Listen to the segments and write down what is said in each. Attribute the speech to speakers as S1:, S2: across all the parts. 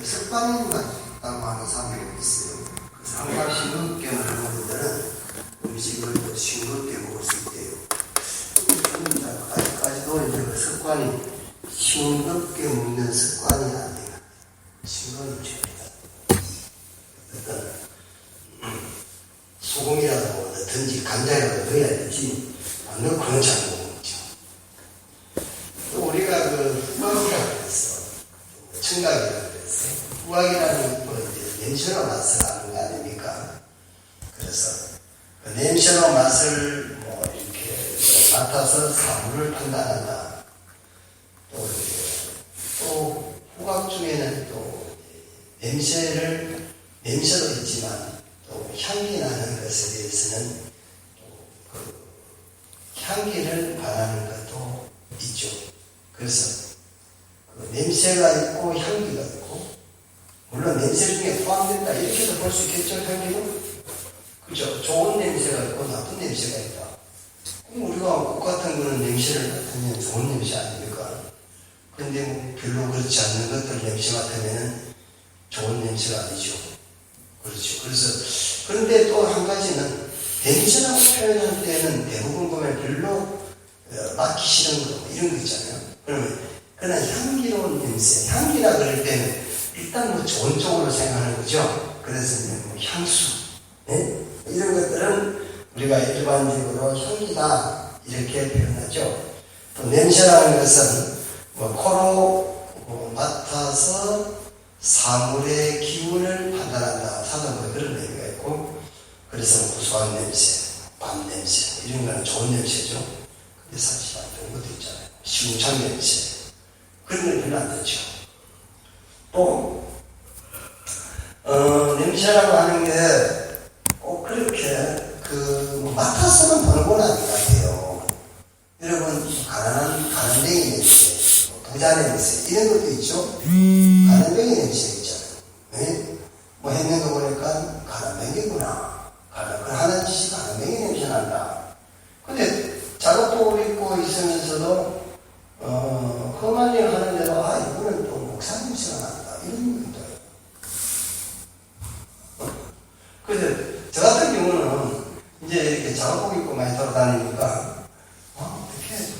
S1: 습관만 있다고 하는 사람이 있어요. 그래서 항상 싱겁게 먹는 분들은 음식을 더 싱겁게 먹을 수 있대요. 아직까지도 이제 그 습관이 싱겁게 먹는 습관이 아니에요. 싱거운 죄입니다. 어떤 소금이라도 넣든지 간장이라도 넣어야 되지 안 넣고는 잘 못 먹죠. 또 우리가 그 후각이라고 그랬어. 청각이라고 그랬어. 후각이라는 뭐 이제 냄새로 맛을 아는 거 아닙니까? 그래서 그 냄새로 맛을 뭐 이렇게 맡아서 사물을 판단한다. 또 후각 중에는 또 냄새도 있지만 또 향기 나는 것에 대해서는 또 그 향기를 바라는 것도 있죠. 그래서 그 냄새가 있고 향기가 있고, 물론 냄새 중에 포함된다 이렇게도 볼 수 있겠죠. 향기도 그죠. 좋은 냄새가 있고 나쁜 냄새가 있다. 그럼 우리가 꽃 같은 거는 냄새를 맡으면 좋은 냄새 아닙니까? 근데 뭐 별로 그렇지 않는 것들 냄새 맡으면 좋은 냄새가 아니죠. 그렇죠. 그런데 또 한 가지는 냄새라고 표현할 때는 대부분 보면 별로 맡기 싫은 거 이런 거 있잖아요. 그러나 향기로운 냄새, 향기라 그럴 때는 일단 뭐 좋은 쪽으로 생각하는 거죠. 그래서 뭐 향수, 네? 이런 것들은 우리가 일반적으로 향기다 이렇게 표현하죠. 또 냄새라는 것은 뭐 코로 맡아서 사물의 기운을 판단한다. 사전에 그런 의미가 있고, 그래서 고소한 냄새, 밤 냄새 이런 거는 좋은 냄새죠. 근데 사실 안 좋은 것도 있잖아요. 시궁창 냄새 그런 건 별로 안 좋죠. 또 냄새라고 하는 게 꼭 그렇게 맡아서는 보는 건 아닌 것 같아요. 여러분 가난뱅이 냄새, 부자 냄새 이런 것도 있죠. 가난뱅이 냄새 있잖아요. 네? 뭐 했는 거 보니까 가난뱅이구나. 하는 짓이 가난뱅이 냄새 난다. 근데 작업복을 입고 있으면서도 험한 일 하는데도 이거는 또 목사 냄새가 난다 이런 것도 있어요. 그래서 저 같은 경우는 이제 이렇게 작업복 입고 많이 돌아다니니까 어떻게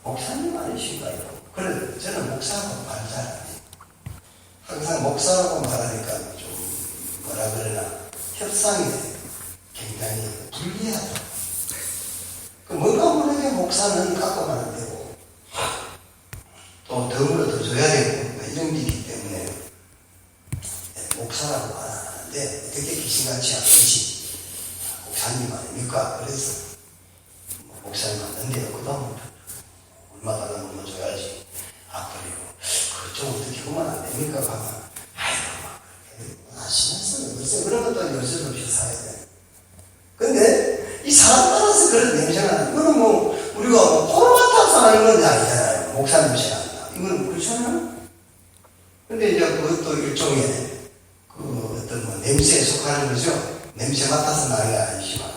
S1: 목사님 아니신가요? 그래 저는 목사하고 말 잘 안 해요. 항상 목사하고 말하니까 좀 뭐라 그러나 협상이 굉장히 불리하다. 뭔가 모르게 목사는 깎아만 안 되고 또 덤으로 더 줘야 되고 이런 게 있기 때문에 목사라고 말 안 하는데 되게 귀신같이 아프지. 목사님 아닙니까? 그래서 목사님 맞는데요. 얼마 달라면 줘야지. 그래요. 그쪽 어떻게 하면 안 됩니까? 가면 신경 글쎄 그런 것도 열쇠 없이 사야 돼. 근데 이 사람 따라서 그런 냄새가 나는 이거는 뭐 우리가 코로 맡아서 하는 건 아니잖아요. 목사 냄새가 난다. 이거는 그렇잖아요. 근데 이제 그것도 일종의 어떤 뭐 냄새에 속하는 거죠. 냄새 맡아서 나는 게 아니지만.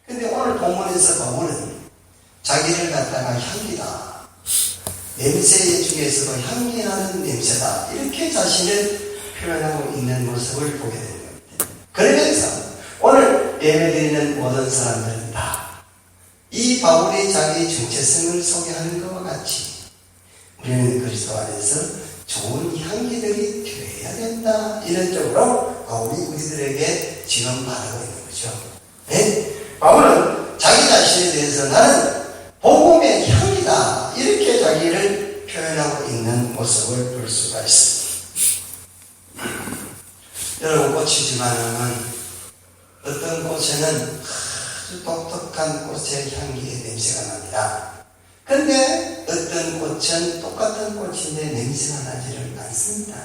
S1: 근데 오늘 본문에서 바울은 자기를 갖다가 향기다. 냄새 중에서도 향기 나는 냄새다. 이렇게 자신을 표현하고 있는 모습을 보게 되는 겁니다. 그러면서 오늘 예배드리는 모든 사람들은 다 이 바울이 자기 정체성을 소개하는 것과 같이 우리는 그리스도 안에서 좋은 향기들이 되어야 된다. 이런 쪽으로 바울이 우리들에게 지금 말하고 있는 거죠. 네? 바울은 자기 자신에 대해서 나는 복음의 향이다. 이렇게 자기를 표현하고 있는 모습을 볼 수가 있습니다. 여러분 꽃이지만은 어떤 꽃에는 아주 독특한 꽃의 향기의 냄새가 납니다. 근데 어떤 꽃은 똑같은 꽃인데 냄새가 나지를 않습니다.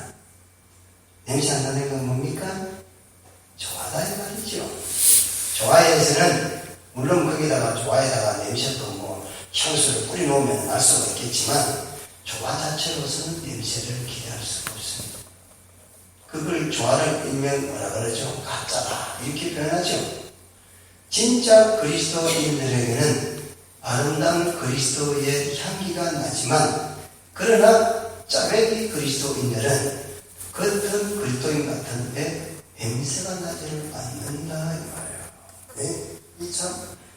S1: 냄새 안 나는 건 뭡니까? 조화다 이 말이죠. 조화에서는 물론 거기다가 조화에다가 냄새도 뭐 향수를 뿌려놓으면 알 수가 있겠지만 조화 자체로서는 냄새를 기대할 수가 없습니다. 그걸 조화를 일명 뭐라 그러죠? 가짜다 이렇게 표현하죠. 진짜 그리스도인들에게는 아름다운 그리스도의 향기가 나지만 그러나 짜배기 그리스도인들은 겉은 그리스도인 같은데 냄새가 나지를 않는다 이 말이에요. 네? 참.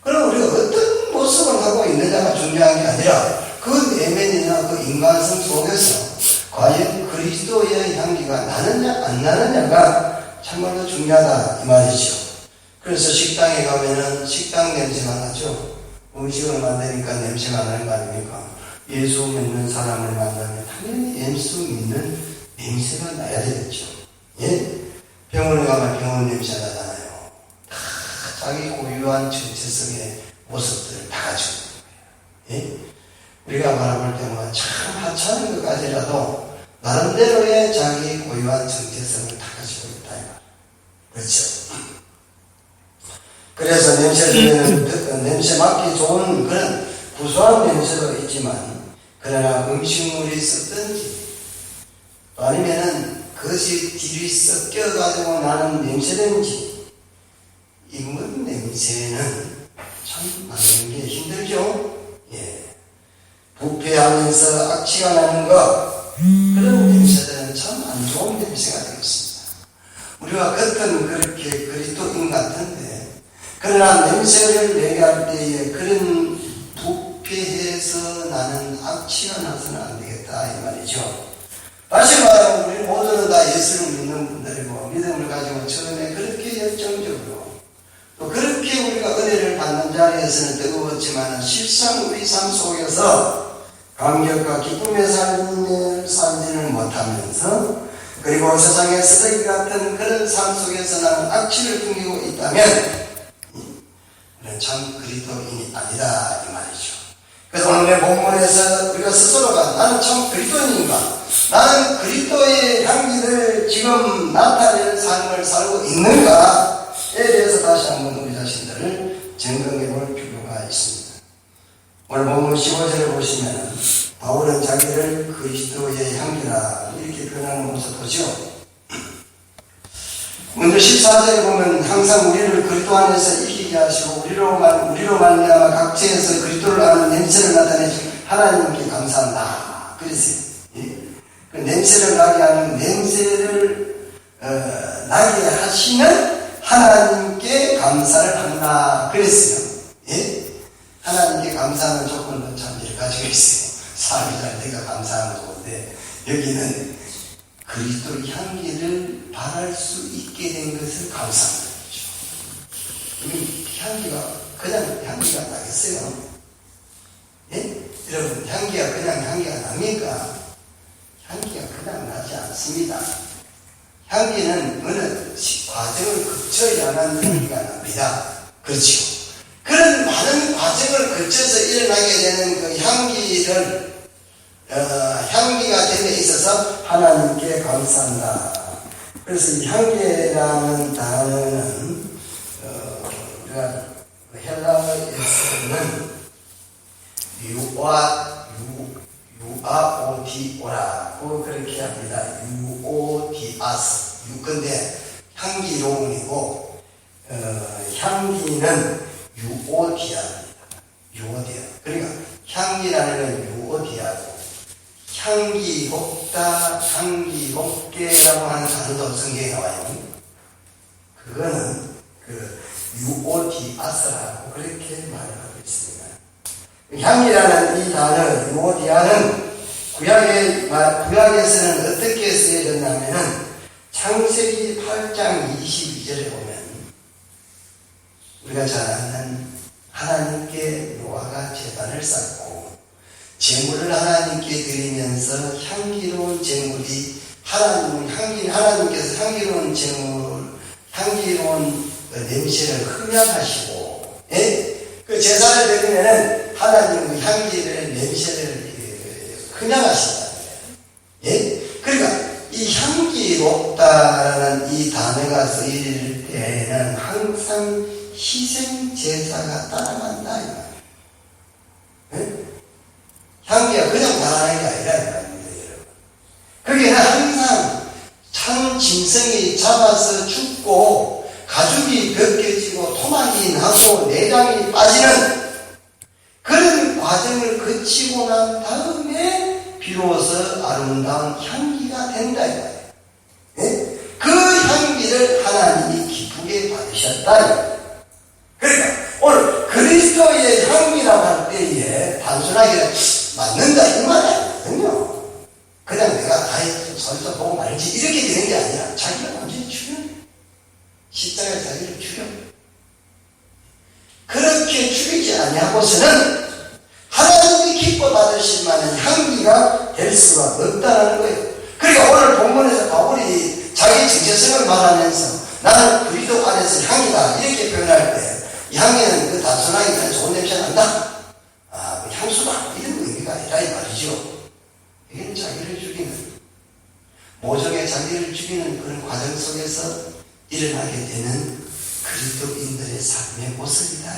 S1: 그럼 우리가 어떤 모습을 하고 있느냐가 중요한 게 아니라 그 내면이나 그 인간성 속에서 과연 그리스도의 향기가 나느냐 안 나느냐가 참말로 중요하다 이 말이죠. 그래서 식당에 가면은 식당 냄새가 나죠. 음식을 만드니까 냄새가 나는 거 아닙니까? 예수 믿는 사람을 만나면 당연히 예수 믿는 냄새가 나야 되겠죠. 예? 병원에 가면 병원 냄새 나잖아요. 다 자기 고유한 정체성의 모습들을 다 가지고 있는 거예요. 예? 우리가 바라볼 때마다 참 하찮은 것까지라도 나름대로의 자기 고유한 정체성을 다 가지고 있다. 그렇죠? 그래서 냄새 중에는 냄새 맡기 좋은 그런 구수한 냄새도 있지만 그러나 음식물이 썩든지 또 아니면은 그것이 뒤로 섞여가지고 나는 냄새든지 인문 냄새는 참 맡는 게 힘들죠. 예. 부패하면서 악취가 나는 것 그런 냄새들은 참 안 좋은 냄새가 되겠습니다. 우리가 겉은 그렇게 그리스도인 같은데 그러나 냄새를 내게 할 때에 그런 부패해서 나는 악취가 나서는 안 되겠다 이 말이죠. 다시 말하면 우리 모두는 다 예수를 믿는 분들이고 믿음을 가지고 처음에 그렇게 열정적으로 또 그렇게 우리가 은혜를 받는 자리에서는 뜨거웠지만 실상 우리 삶 속에서 감격과 기쁨의 삶을 살지는 못하면서 그리고 세상의 쓰레기 같은 그런 삶 속에서 나는 악취를 풍기고 있다면 참 그리스도인이 아니다 이 말이죠. 그래서 오늘의 본문에서 우리가 스스로가 나는 참 그리스도인인가? 나는 그리스도의 향기를 지금 나타내는 삶을 살고 있는가에 대해서 다시 한번 우리 자신들을 점검해 볼 필요가 있습니다. 오늘 본문 15절을 보시면 바울은 자기를 그리스도의 향기라 이렇게 표현하는 것을 보죠. 먼저 14절에 보면 항상 우리를 그리스도 안에서 이기게 하시고 우리로 말미암아 각처에서 그리스도를 아는 냄새를 나타내신 하나님께 감사한다. 그랬어요. 예? 그 냄새를 나게 하는 냄새를 나게 하시는 하나님께 감사를 한다. 그랬어요. 예? 하나님께 감사하는 조건도 참 이렇게 가지고 있어요. 삶이 잘 내가 감사하는 좋은데 여기는 그리스도 향기를 바랄 수 있게 된 것을 감사하는 거죠. 향기가 그냥 향기가 나겠어요? 예? 여러분 향기가 그냥 향기가 납니까? 향기가 그냥 나지 않습니다. 향기는 어느 과정을 거쳐야만 향기가 납니다. 그렇죠? 그런 많은 과정을 거쳐서 일어나게 되는 그 향기를 향기가 됨에 있어서 하나님께 감사한다. 그래서 이 향기라는 단어는 우리가 헬라어에서는 유아오디오라고 그렇게 합니다. 유오디아스 근데 향기로운이고 향기는 유오디아입니다. 유오디아. 그러니까 향기라는 건 유오디아고 향기롭다, 향기롭게라고 하는 단어도 성경에 나와요. 그거는 그 유오디아스라고 그렇게 말을 하고 있습니다. 향기라는 이 단어 유오디아는 구약에서는 어떻게 쓰여졌냐면은 창세기 8장 22절에 보면 우리가 잘 아는 하나님께 노아가 제단을 쌓고 제물을 하나님께 드리면서 향기로운 제물이 하나님께서 향기로운 제물, 향기로운 냄새를 흠양하시고, 예? 그 제사를 드리면은 하나님의 향기를, 냄새를 흠양하신다는 거예요. 예? 그러니까 이 향기롭다라는 이 단어가 쓰일 때에는 항상 희생 제사가 따라간다 이 말이에요. 예? 향기가 그냥 나가는 게 아니라 이 말입니다, 여러분. 그게 항상 참 짐승이 잡아서 죽고 가죽이 벗겨지고 토막이 나고 내장이 빠지는 그런 과정을 거치고 난 다음에 비로소 아름다운 향기가 된다 이 말이에요. 주셨다. 그러니까 오늘 그리스도의 향기라고 할 때에 단순하게 맞는다 이 말이 아니거든요. 그냥 내가 다이어트 설사 보고 말지 이렇게 되는 게 아니라 자기가 완전히 죽여. 십자가에 자기를 죽여. 그렇게 죽이지 아니하고서는 하나님이 기뻐 받으실 만한 향기가 될 수가 없다는 거예요. 그러니까 오늘 본문에서 바울이 자기 정체성을 말하면서 나는 그리스도 안에서 향이다 이렇게 표현할 때 이 향기는 그 단순하게 그냥 좋은 냄새 난다, 그 향수다 이런 의미가 아니라 이 말이죠. 이게 자기를 죽이는, 모종의 자기를 죽이는 그런 과정 속에서 일어나게 되는 그리스도인들의 삶의 모습이다.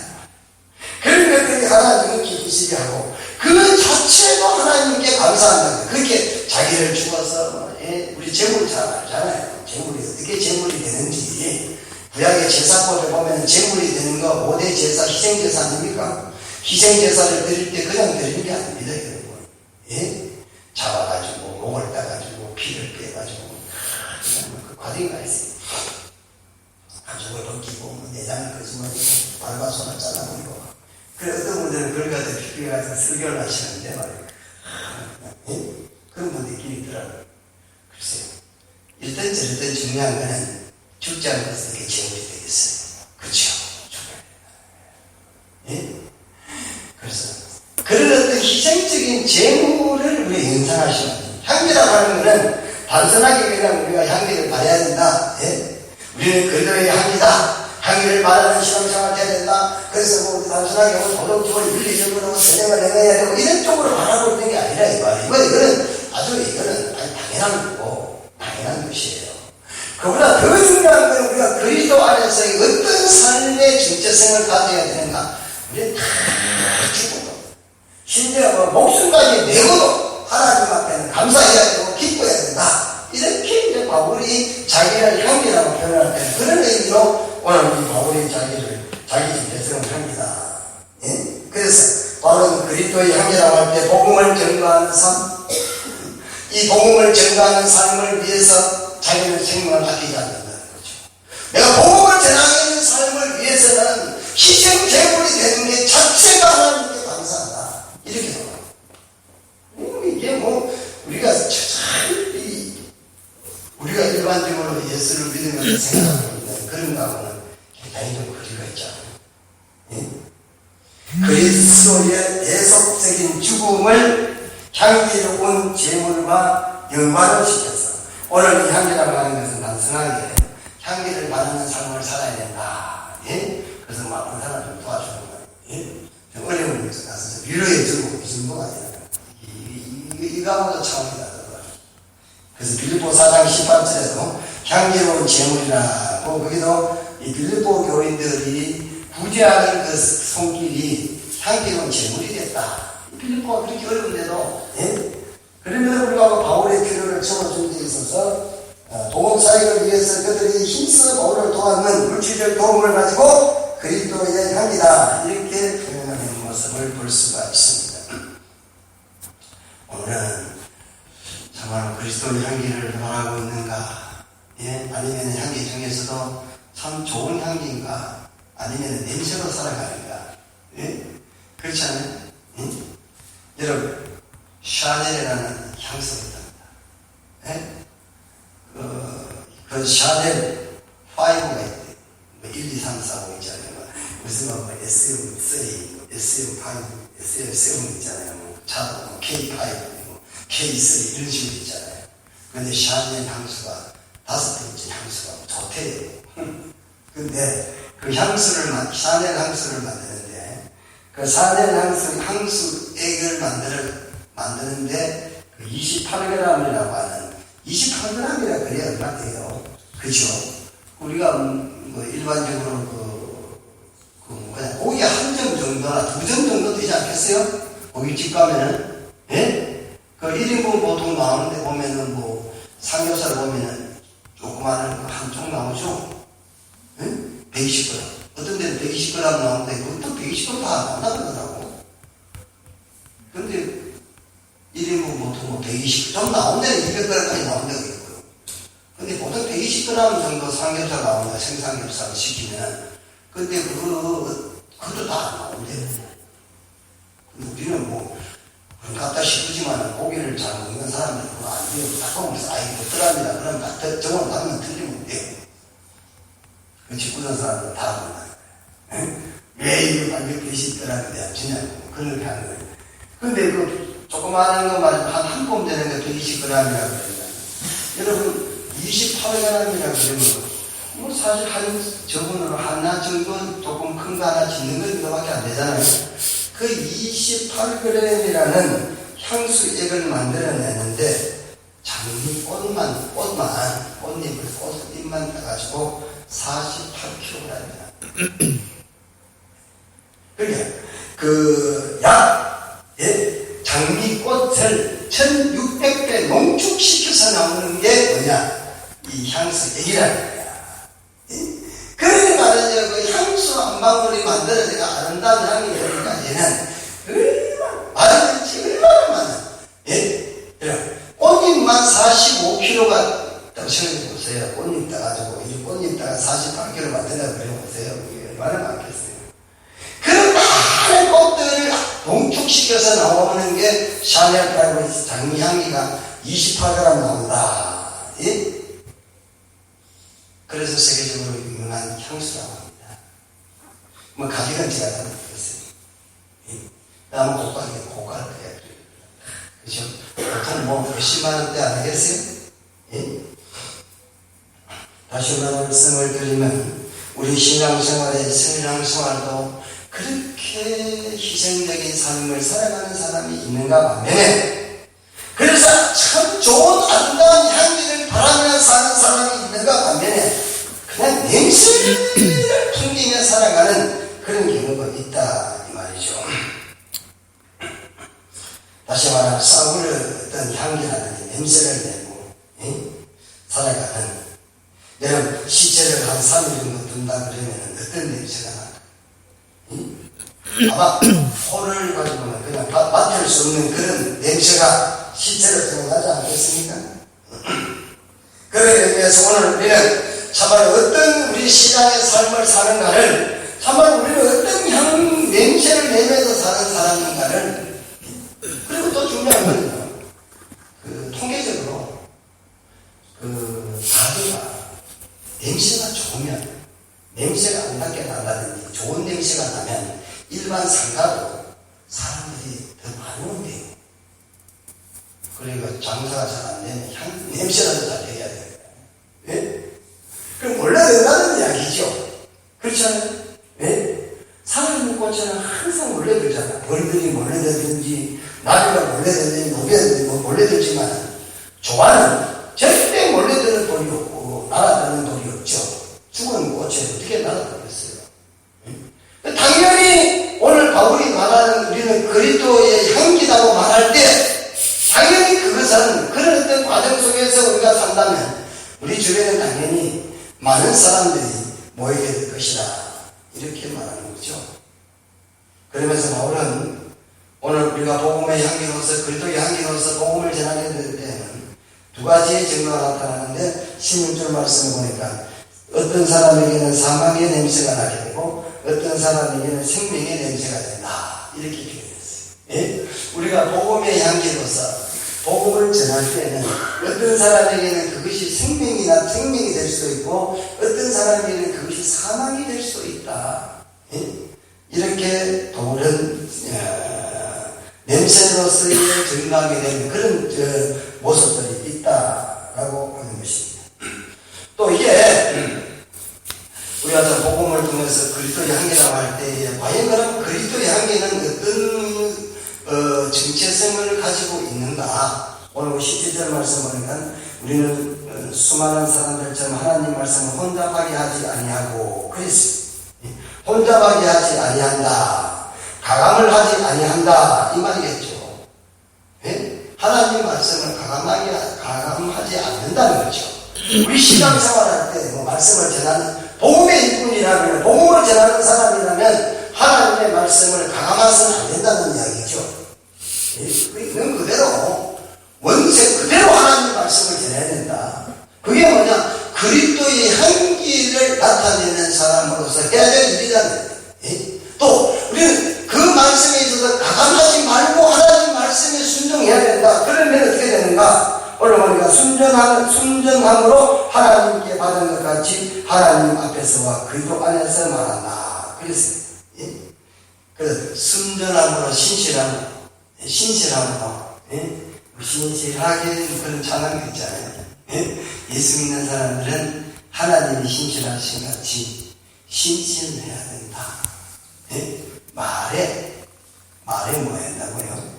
S1: 그런 것들이 하나님을 기쁘시게 하고 그 자체도 하나님께 감사한다. 그렇게 자기를 죽어서, 우리 재물 잘 알잖아요. 재물이 어떻게 재물이 되는지. 구약의 제사법에 보면 재물이 되는 거 5대 제사, 희생제사 아닙니까? 희생제사를 드릴 때 그냥 드리는 게 아닙니다, 여러분. 예? 잡아가지고, 목을 따가지고, 피를 빼가지고, 그 과정이 있어요. 가죽을 벗기고, 내장을 끄집어내고, 발과 손을 잘라버리고. 그래, 어떤 분들은 그걸 갖다 피부에 가서 설교를 하시는데, 말이에요. 예? 그런 분들끼리 있더라고요. 글쎄요. 일단 저랬던 중요한 거는 죽지 않고서 이렇게 재물이 되겠어요. 그렇죠? 예? 그래서 그런 어떤 희생적인 재물을 우리가 연상하시면 돼요. 향기라고 하는 것은 단순하게 그냥 우리가 향기를 발해야 된다. 예? 우리는 그리스도의 향기다. 향기를 말하는 신앙생활을 해야 된다. 그래서 뭐 단순하게 도덕적으로 윤리적으로 선행을 행해야 되고 이런 쪽으로 바라고 있는 게 아니라 이 말이에요. 이거는 당연한 거고 당연한 것이에요. 그보다 더 중요한 건 우리가 그리스도 안에서의 어떤 삶의 정체성을 가져야 되는가. 우리는 다 죽고 심지어 목숨까지 내고도 하나님 앞에는 감사해야 되고 기뻐해야 된다. 이렇게 이제 바울이 자기를 향기라고 표현할 때는 그런 의미로 오늘 이 바울이 자기 정체성을 향기다. 예? 그래서 바울은 그리스도의 향기라고 할 때 복음을 전가하는 삶, 이 복음을 전가하는 삶을 위해서 자기는 생명을 아끼지 않는다는 거죠. 내가 복음을 전하는 삶을 위해서는 희생 제물이 되는 게 자체가 하나님께 감사하다. 이렇게 나와요. 이게 우리가 일반적으로 예수를 믿으면서 생각하고 있는 그런 거하고는 굉장히 좀 거리가 있잖아요. 예? 그리스도의 대속적인 죽음을 향기로운 제물과 연관을 시켜서 오늘 이 향기라고 하는 것은 단순하게 향기를 받는 삶을 살아야 된다. 예? 그래서 막 그 사람 좀 도와주는 거예요. 예? 좀 어려운 것을 가서 위로해주고 이 정도가 아니라 이거보다 차원이다. 그래서 빌립보 4장 18절에도 향기로운 제물이라고 거기도 이 빌립보 교인들이 부재하는 그 손길이 향기로운 제물이 됐다. 빌립보가 그렇게 어려운데도 그러면서 우리가 바울의 필요를 채워준 데 있어서 도움 사역을 위해서 그들이 힘써 바울을 도왔는 물질적 도움을 가지고 그리스도의 향기다 이렇게 표현하는 모습을 볼 수가 있습니다. 오늘은 정말 그리스도의 향기를 바라고 있는가? 예? 아니면 향기 중에서도 참 좋은 향기인가? 아니면 냄새로 살아가는가? 예? 그렇지 않아요? 예? 여러분 샤넬이라는 향수가 있답니다. 예? 그 샤넬 5가 있대. 1, 2, 3, 4, 5 있잖아요. 무슨 SM3, SM5, SM7 있잖아요. 차도 K5, K3 이런 식으로 있잖아요. 근데 샤넬 향수가 5번째 향수가 좋대요. 근데 그 샤넬 향수를 만드는데 그 샤넬 향수액을 만드는데 그 28g이라고 하는 28g이라 그래야 얼마 돼요. 그죠? 우리가 일반적으로 그냥 고기 한 점 정도나 2점 정도 되지 않겠어요? 고깃집 가면은, 예? 그 1인분 보통 나오는데 보면은 삼겹살 보면은 조그마한 한쪽 나오죠? 예? 120g. 어떤 데는 120g 나오는데 그것도 120g 다 나온다고. 근데 1인분 보통 120g, 좀 나온 데는 200g까지 나온 데가 있고요. 근데 보통 120g 정도 삼겹살 나오는데 생삼겹살을 시키면 근데 그것도 다 안 나온대요. 우리는 뭐 갖다 싶지만 고기를 잘 먹는 사람들은 그거 안 돼요. 닭고기 아이 부끄럽니다. 그럼 다 정원 가면 틀리면 돼요. 그 집구던 사람들 다 몰라요. 왜 이거 반격 계시더라고 내가 지냐고 그렇게 하는 거예요. 근데 그 조그마한 것만 한 폼 되는 게 120g이라고 그러니까 여러분 28g이라고 그러면 뭐 사실 한 저분으로 하나 정도 조금 큰 거 하나 짓는 거 이거밖에 안 되잖아요. 그 28g이라는 향수액을 만들어내는데 장미 꽃잎만 꽃잎만 따가지고 48kg입니다. 그러니까 장미꽃을 1600배 농축시켜서 나오는 게 뭐냐? 이 향수액이라는 거야. 그러니 말이죠. 그 향수 한 방울이 만들어져가 아름다운 향이 되기까지는 얼마나 많은, 꽃잎만 45kg가 있다고 생각해 보세요. 꽃잎 따가지고, 이 꽃잎 따가 48kg 만든다고 그래 보세요. 이게 얼마나 많겠어요. 그런 많은 꽃들을 농축시켜서 나오는 게 샤넬 프라그런스 장미 향기가 28g 나온다. 그래서 세계적으로 유명한 향수라고 합니다. 뭐 가격은 제가 다 모르겠어요. 다음은 고가를 해야 돼요. 그죠? 보통 뭐 몇십만 원대 안 하겠어요? 다시 말씀을 드리면 우리 신앙생활의 신앙생활도 그렇게 희생적인 삶을 살아가는 사람이 있는가 반면에 그래서 참 좋은 아름다운 향기를 바라며 사는 사람이 있는가 반면에 그냥 냄새를 풍기며 살아가는 그런 경우가 있다 이 말이죠. 다시 말하면 싸울 어떤 향기라든지 냄새를 내고 살아가는 여러분 시체를 한 3일 정도 둔다 그러면 어떤 냄새가 나요? 아마 포를 가지고는 그냥 맡을 수 없는 그런 냄새가 시체로 들어가지 않겠습니까? 그런 의미에서 오늘 우리는 참말로 어떤 우리 신앙의 삶을 사는가를 참말로 우리는 어떤 향 냄새를 내면서 사는 사람인가를 그리고 또 중요한 건요 통계적으로 가루가 냄새가 좋으면 냄새가 안 나게 난다든지 좋은 냄새가 나면 일반 상가도 사람들이 더 많이 온대요. 그리고 장사가 잘 안 되면 냄새라도 잘 내야 됩니다. 예? 그럼 원래 된다는 이야기죠. 그렇잖아요? 예? 사람의 꽃에는 항상 몰려들잖아. 벌들이 몰려들든지, 나비가 몰려들든지, 노비가 몰려들지만, 조화는 절대 몰려드는 돌이 없고, 날아드는 돌이 없죠. 죽은 꽃에 어떻게 날아들겠어요? 예? 당연히 오늘 바울이 말하는 우리는 그리스도의 향기라고 말할 때, 당연히 그것은 그런 어떤 과정 속에서 우리가 산다면 우리 주변에 당연히 많은 사람들이 모이게 될 것이다. 이렇게 말하는 거죠. 그러면서 바울은 오늘 우리가 복음의 향기로서 그리스도의 향기로서 복음을 전하게 될 때는 두 가지의 증거가 나타나는데 16절 말씀을 보니까 어떤 사람에게는 사망의 냄새가 나게 되고 어떤 사람에게는 생명의 냄새가 된다. 이렇게 표현했어요. 예? 우리가 복음의 향기로서 복음을 전할 때는 어떤 사람에게는 그것이 생명이 될 수도 있고 어떤 사람에게는 그것이 사망이 될 수도 있다. 예? 이렇게 바울은 냄새로서의 증명하게 되는 그런 모습들이 있다라고 하는 것입니다. 또 이게 우리가 복음을 통해서 그리스도의 향기라고 할 때 과연 그럼 그리스도의 향기는 어떤 정체성을 가지고 있는가? 오늘 17절 말씀 보니까 우리는 수많은 사람들처럼 하나님 말씀을 혼잡하게 하지 아니하고 그랬어요. 혼잡하게 하지 아니한다. 가감을 하지 아니한다. 이 말이겠죠. 예? 하나님 말씀을 가감하지 않는다는 거죠. 우리 신앙생활할 때 말씀을 전하는 복음의 일꾼이라면 복음을 전하는 사람이라면 하나님의 말씀을 가감해서는 안 된다는 이야기죠. 있는 그대로 원색 그대로 하나님의 말씀을 전해야 된다. 그게 뭐냐? 그리스도의 향기를 나타내는 사람으로서 해야 될 일이다. 돼. 예? 또 우리는 그 말씀에 있어서 가감하지 말고 하나님 말씀에 순종해야 된다. 그러면 어떻게 되는가? 오늘 우리가 순전함으로 하나님께 받은 것 같이 하나님 앞에서와 그리스도 안에서 말한다. 그랬어요. 예? 그래서 순전함으로 신실함으로 신실하게 그런 찬양이 있잖아요. 예? 예수 믿는 사람들은 하나님이 신실하신 같이 신실해야 된다. 예? 말에 뭐 한다고요?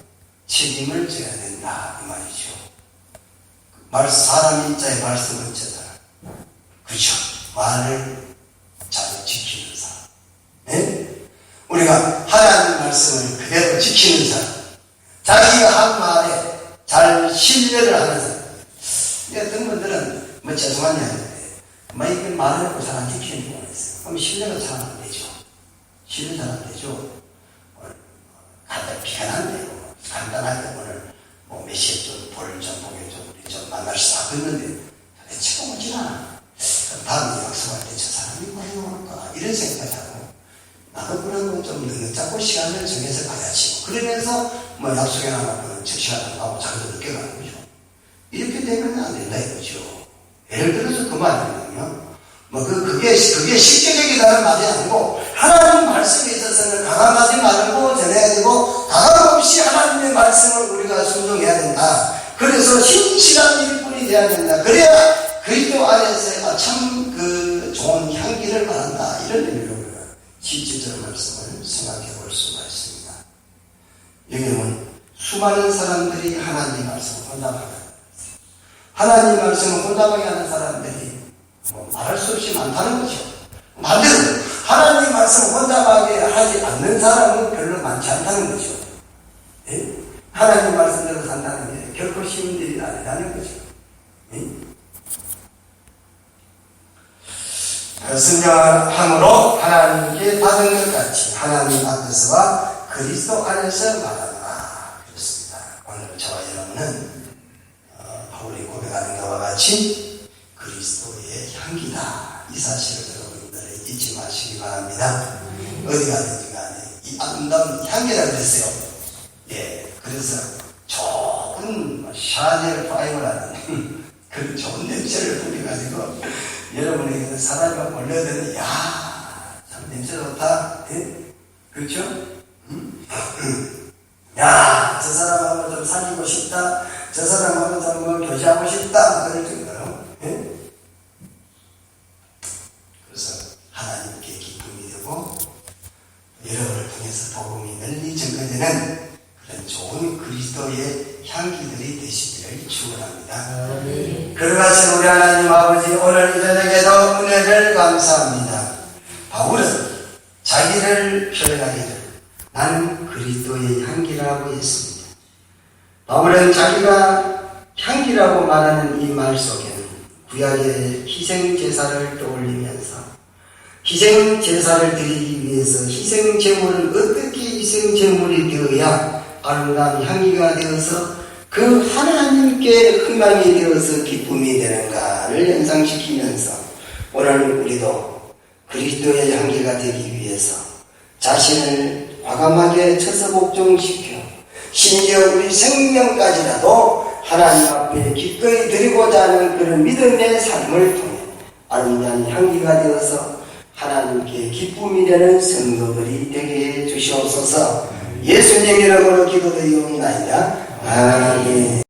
S1: 책임을 져야 된다 이 말이죠. 사람 인자의 말씀을 져라. 그렇죠. 말을 잘 지키는 사람. 예? 우리가 하나님 말씀을 그대로 지키는 사람, 자기가 한 말에 잘 신뢰를 하는 사람. 어떤 분들은 뭐 죄송한 이야기인데 이게 말해놓고 잘 안 지키는 경우가 있어요. 그럼 신뢰가 잘 안 되죠. 신뢰 잘 안 되죠. 간단한데 간단하게 오늘 몇 시에 좀 볼을 좀 보게 우리 좀 만날시다 그랬는데 대체가 오질 않아. 다음에 약속할 때 저 사람이 많이 올까 이런 생각까지 하고 나도 그런 거 좀 늦자고 시간을 정해서 가야지. 그러면서 약속해 놔놓고는 저 시간을 가고 자기도 늦게 가는 거죠. 이렇게 되면 안 된다 이거죠. 예를 들어서 그 말이면요. 그게 실제적이라는 말이 아니고 하나님 말씀에 있어서는 가감하지 말고 전해야 되고 가감 없이 하나님의 말씀을 우리가 순종해야 된다. 그래서 신실한 일꾼이 되어야 된다. 그래야 그리스도 안에서 참 좋은 향기를 바란다. 이런 의미로 우리가 실질적인 말씀을 생각해 볼 수가 있습니다. 여기 보면 수많은 사람들이 하나님 말씀을 혼잡하게 하나님 말씀을 혼잡하게 하는 사람들이 말할 수 없이 많다는 거죠. 반대로 하나님 말씀을 혼잡하게 하지 않는 사람은 별로 많지 않다는 거죠. 예? 하나님 말씀대로 산다는 게 결코 쉬운 일이 아니라는 거죠. 예? 순종함으로 하나님께 받은 것 같이 하나님 앞에서와 그리스도 안에서 말하노라. 그렇습니다. 오늘 저와 여러분은 바울이 고백하는 것과 같이 그리스도의 향기다. 이 사실을 여러분들이 잊지 마시기 바랍니다. 어디 가든지 간에 이 아름다운 향기라고 그랬어요. 예, 그래서 좋은 샤넬 파이브라는 그 좋은 냄새를 뿌려가지고 여러분에게 사람이 올려드는 참 냄새 좋다. 예? 그렇죠? 야, 저 사람하고 좀 사귀고 싶다. 저 사람하고 좀 교제하고 싶다. 그럴 정도로. 예? 그래서 하나님께 기쁨이 되고 여러분을 통해서 복음이 널리 전거되는 그런 좋은 그리스도의 향기들이 되시기를 축원합니다. 그러가신 우리 하나님 아버지, 오늘 이 저녁에도 은혜를 감사합니다. 바울은 자기를 표현하기를 나는 그리스도의 향기라고 했습니다. 바울은 자기가 향기라고 말하는 이 말 속에는 구약의 희생제사를 떠올리면서 희생제사를 드리기 위해서 희생제물은 어떻게 희생제물이 되어야 아름다운 향기가 되어서 그 하나님께 흥망이 되어서 기쁨이 되는가를 연상시키면서 오늘 우리도 그리스도의 향기가 되기 위해서 자신을 과감하게 처서복종시켜 심지어 우리 생명까지라도 하나님 앞에 기꺼이 드리고자 하는 그런 믿음의 삶을 통해 아름다운 향기가 되어서 하나님께 기쁨이 되는 성도들이 되게 해 주시옵소서. 예수님 이름으로 기도드리옵나이다. 아멘.